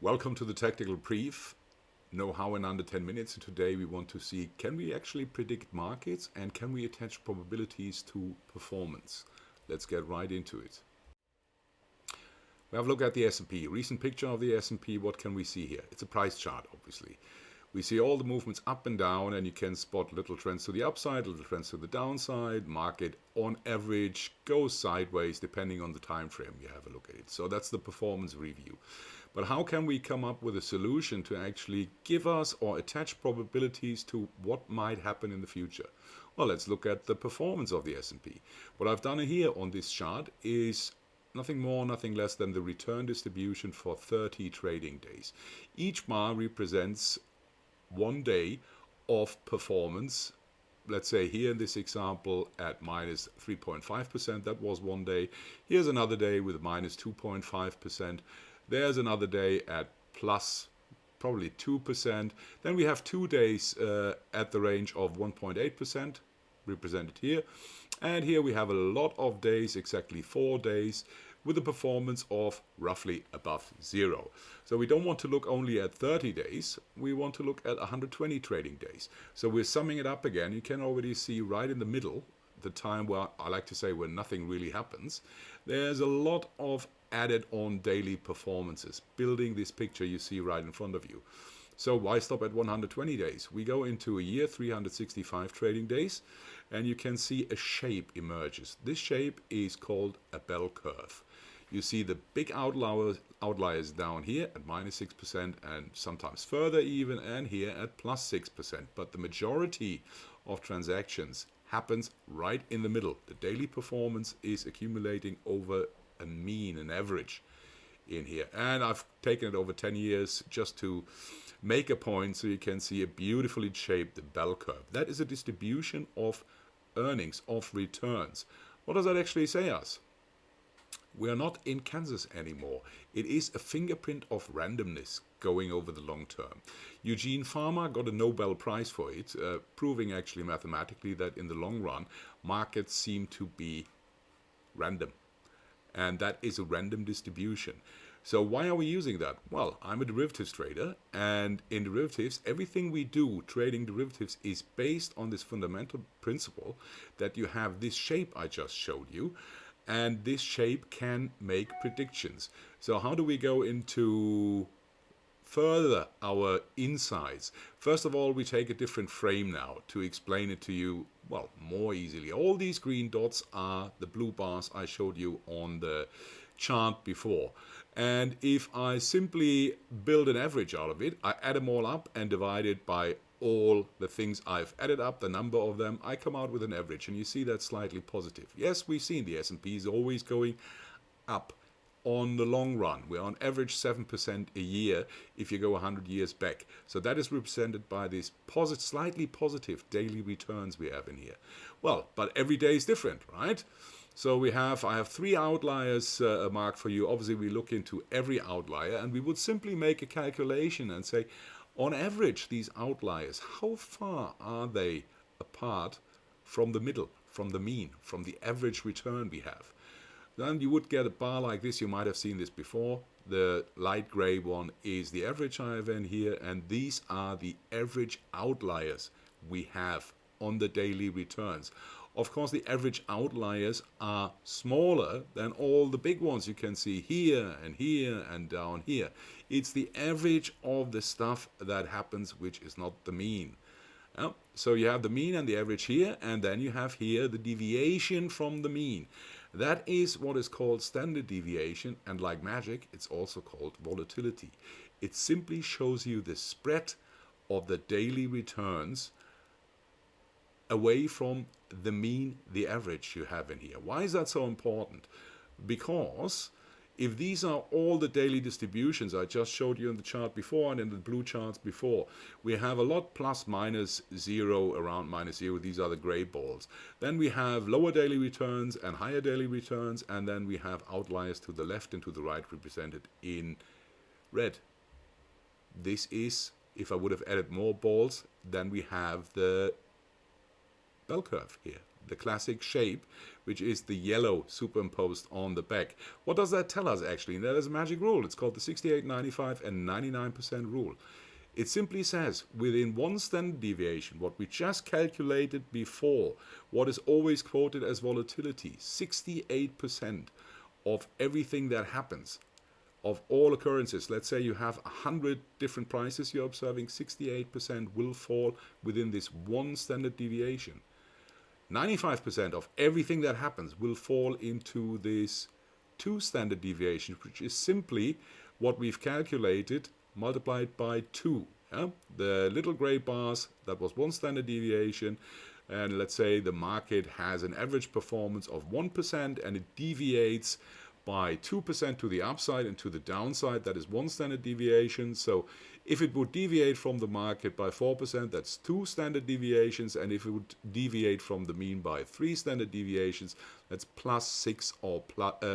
Welcome to the Tactical Brief, know-how in under 10 minutes. And today we want to see, can we actually predict markets and can we attach probabilities to performance? Let's get right into it. We have a look at the S&P. Recent picture of the S&P, what can we see here? It's a price chart, obviously. We see all the movements up and down, and you can spot little trends to the upside, little trends to the downside. Market, on average, goes sideways depending on the time frame you have a look at it. So that's the performance review. But how can we come up with a solution to actually give us or attach probabilities to what might happen in the future? Well, let's look at the performance of the S&P. What I've done here on this chart is nothing more, nothing less than the return distribution for 30 trading days. Each bar represents 1 day of performance. Let's say here in this example at minus 3.5%, that was 1 day. Here's another day with minus 2.5%. There's another day at plus probably 2%. Then we have 2 days at the range of 1.8%, represented here. And here we have a lot of days, exactly 4 days, with a performance of roughly above zero. So we don't want to look only at 30 days, we want to look at 120 trading days. So we're summing it up again. You can already see right in the middle, the time where I like to say where nothing really happens. There's a lot of added on daily performances, building this picture you see right in front of you. So why stop at 120 days? We go into a year, 365 trading days, and you can see a shape emerges. This shape is called a bell curve. You see the big outliers down here at minus 6% and sometimes further even, and here at plus 6%. But the majority of transactions happens right in the middle. The daily performance is accumulating over a mean, an average in here. And I've taken it over 10 years just to make a point so you can see a beautifully shaped bell curve. That is a distribution of earnings, of returns. What does that actually say us? We are not in Kansas anymore. It is a fingerprint of randomness going over the long term. Eugene Farmer got a Nobel Prize for it, proving actually mathematically that in the long run, markets seem to be random. And that is a random distribution. So why are we using that? Well, I'm a derivatives trader, and in derivatives, everything we do trading derivatives is based on this fundamental principle that you have this shape I just showed you, and this shape can make predictions. So how do we go into further our insights? First of all, we take a different frame now to explain it to you, well, more easily. All these green dots are the blue bars I showed you on the chart before. And if I simply build an average out of it, I add them all up and divide it by all the things I've added up, the number of them, I come out with an average, and you see that's slightly positive. Yes, we've seen the S&P is always going up on the long run. We're on average 7% a year if you go 100 years back. So that is represented by these slightly positive daily returns we have in here. Well, but every day is different, right? So I have 3 outliers marked for you. Obviously, we look into every outlier, and we would simply make a calculation and say, on average, these outliers, how far are they apart from the middle, from the mean, from the average return we have? Then you would get a bar like this. You might have seen this before. The light gray one is the average I have in here, and these are the average outliers we have on the daily returns. Of course, the average outliers are smaller than all the big ones you can see here and down here. It's the average of the stuff that happens, which is not the mean. So you have the mean and the average here, and then you have here the deviation from the mean. That is what is called standard deviation, and like magic, it's also called volatility. It simply shows you the spread of the daily returns away from the mean, the average you have in here. Why is that so important? Because if these are all the daily distributions I just showed you in the chart before and in the blue charts before, we have a lot plus minus zero, around minus zero. These are the gray balls. Then we have lower daily returns and higher daily returns, and then we have outliers to the left and to the right represented in red. This is, if I would have added more balls, then we have the bell curve here. the classic shape, which is the yellow superimposed on the back. What does that tell us actually? That is a magic rule. It's called the 68, 95 and 99% rule. It simply says within one standard deviation, what we just calculated before, what is always quoted as volatility, 68% of everything that happens, of all occurrences, let's say you have 100 different prices you're observing, 68% will fall within this one standard deviation. 95% of everything that happens will fall into this two standard deviation, which is simply what we've calculated multiplied by 2. Yeah? The little gray bars, that was one standard deviation, and let's say the market has an average performance of 1% and it deviates by 2% to the upside and to the downside. That is one standard deviation. So if it would deviate from the market by 4%, that's 2 standard deviations, and if it would deviate from the mean by 3 standard deviations, that's plus 6 or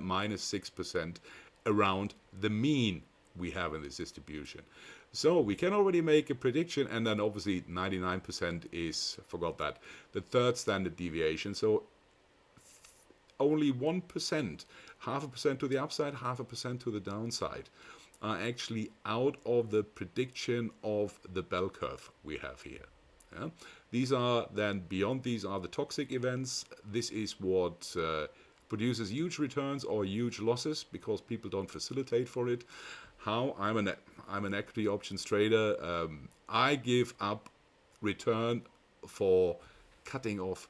minus 6% around the mean we have in this distribution. So we can already make a prediction, and then obviously 99% is, forgot that, the third standard deviation. So only 1%, 0.5% to the upside, 0.5% to the downside, are actually out of the prediction of the bell curve we have here. Yeah? These are then, beyond these are the toxic events. This is what produces huge returns or huge losses because people don't facilitate for it. How? I'm an equity options trader. I give up return for cutting off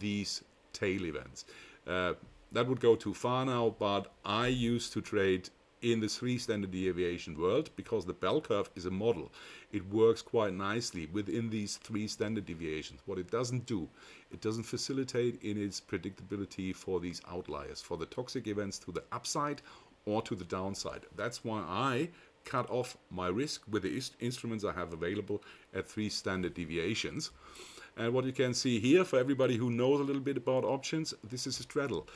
these tail events. That would go too far now, but I used to trade in the 3 standard deviation world because the bell curve is a model. It works quite nicely within these 3 standard deviations. What it doesn't do, it doesn't facilitate in its predictability for these outliers, for the toxic events to the upside or to the downside. That's why I cut off my risk with the instruments I have available at 3 standard deviations. And what you can see here, for everybody who knows a little bit about options, this is a straddle.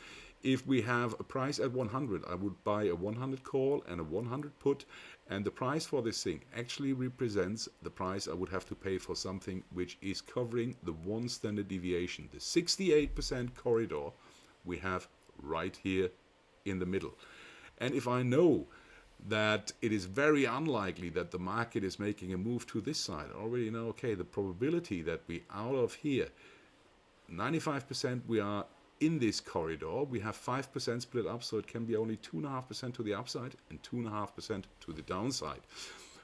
If we have a price at 100, I would buy a 100 call and a 100 put, and the price for this thing actually represents the price I would have to pay for something which is covering the 1 standard deviation, the 68% corridor we have right here in the middle. And if I know that it is very unlikely that the market is making a move to this side, I already know, okay, the probability that we out of here, 95% we are in this corridor, we have 5% split up, so it can be only 2.5% to the upside and 2.5% to the downside.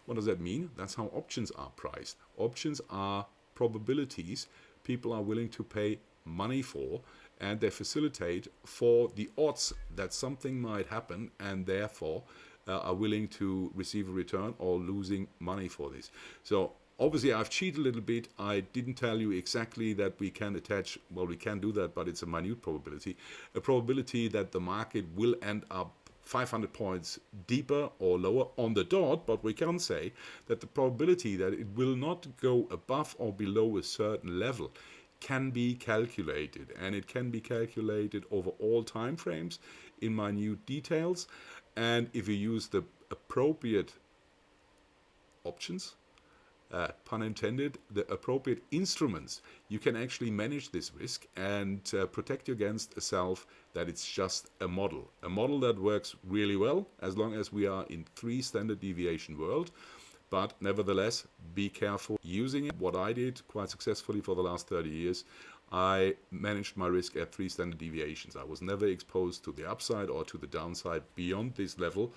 What does that mean? That's how options are priced. Options are probabilities people are willing to pay money for, and they facilitate for the odds that something might happen, and therefore are willing to receive a return or losing money for this. So obviously I've cheated a little bit. I didn't tell you exactly that we can attach, well, we can do that, but it's a minute probability. A probability that the market will end up 500 points deeper or lower on the dot, but we can say that the probability that it will not go above or below a certain level can be calculated, and it can be calculated over all time frames in minute details. And if you use the appropriate options, pun intended, the appropriate instruments, you can actually manage this risk and protect you against a self that it's just a model that works really well as long as we are in 3 standard deviation world. But nevertheless, be careful using it. What I did quite successfully for the last 30 years, I managed my risk at 3 standard deviations. I was never exposed to the upside or to the downside beyond this level.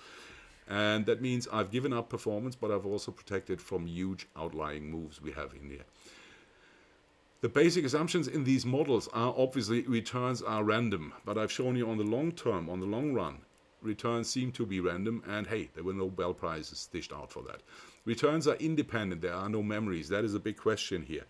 And that means I've given up performance, but I've also protected from huge outlying moves we have in here. The basic assumptions in these models are obviously returns are random, but I've shown you on the long term, on the long run, returns seem to be random, and hey, there were no Nobel Prizes dished out for that. Returns are independent, there are no memories. That is a big question here.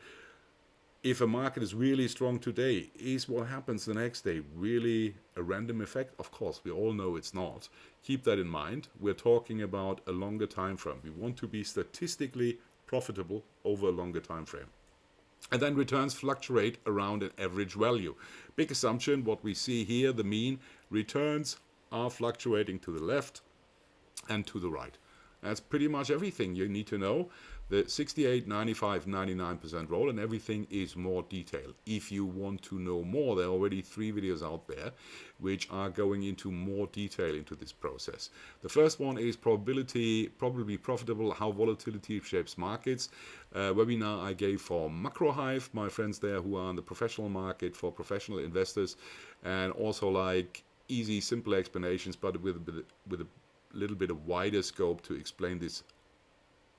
If a market is really strong today, is what happens the next day really a random effect? Of course, we all know it's not. Keep that in mind. We're talking about a longer time frame. We want to be statistically profitable over a longer time frame. And then returns fluctuate around an average value. Big assumption, what we see here, the mean returns are fluctuating to the left and to the right. That's pretty much everything you need to know. The 68, 95, 99% role, and everything is more detailed. If you want to know more, there are already 3 videos out there which are going into more detail into this process. The first one is probability, probably profitable, how volatility shapes markets. Webinar I gave for Macrohive, my friends there who are in the professional market for professional investors, and also like easy, simple explanations, but with a little bit of wider scope to explain this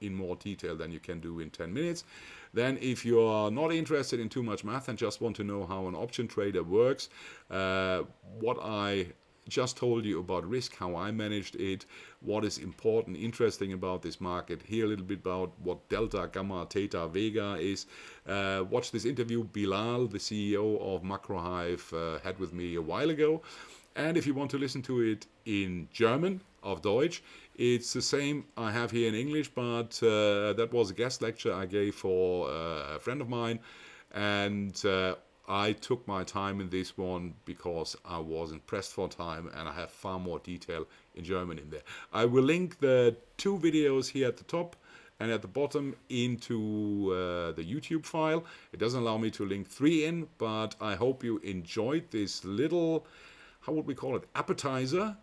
in more detail than you can do in 10 minutes. Then if you are not interested in too much math and just want to know how an option trader works, what I just told you about risk, how I managed it, what is important, interesting about this market, hear a little bit about what delta, gamma, theta, vega is. Watch this interview Bilal, the CEO of Macrohive, had with me a while ago. And if you want to listen to it in German, auf Deutsch, it's the same I have here in English, but that was a guest lecture I gave for a friend of mine, and I took my time in this one because I wasn't pressed for time, and I have far more detail in German in there. I will link the 2 videos here at the top and at the bottom into the YouTube file. It doesn't allow me to link 3 in, but I hope you enjoyed this little, how would we call it, appetizer.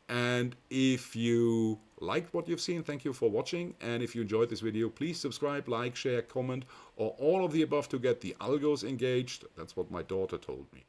And if you liked what you've seen, thank you for watching. And if you enjoyed this video, please subscribe, like, share, comment, or all of the above to get the algos engaged. That's what my daughter told me.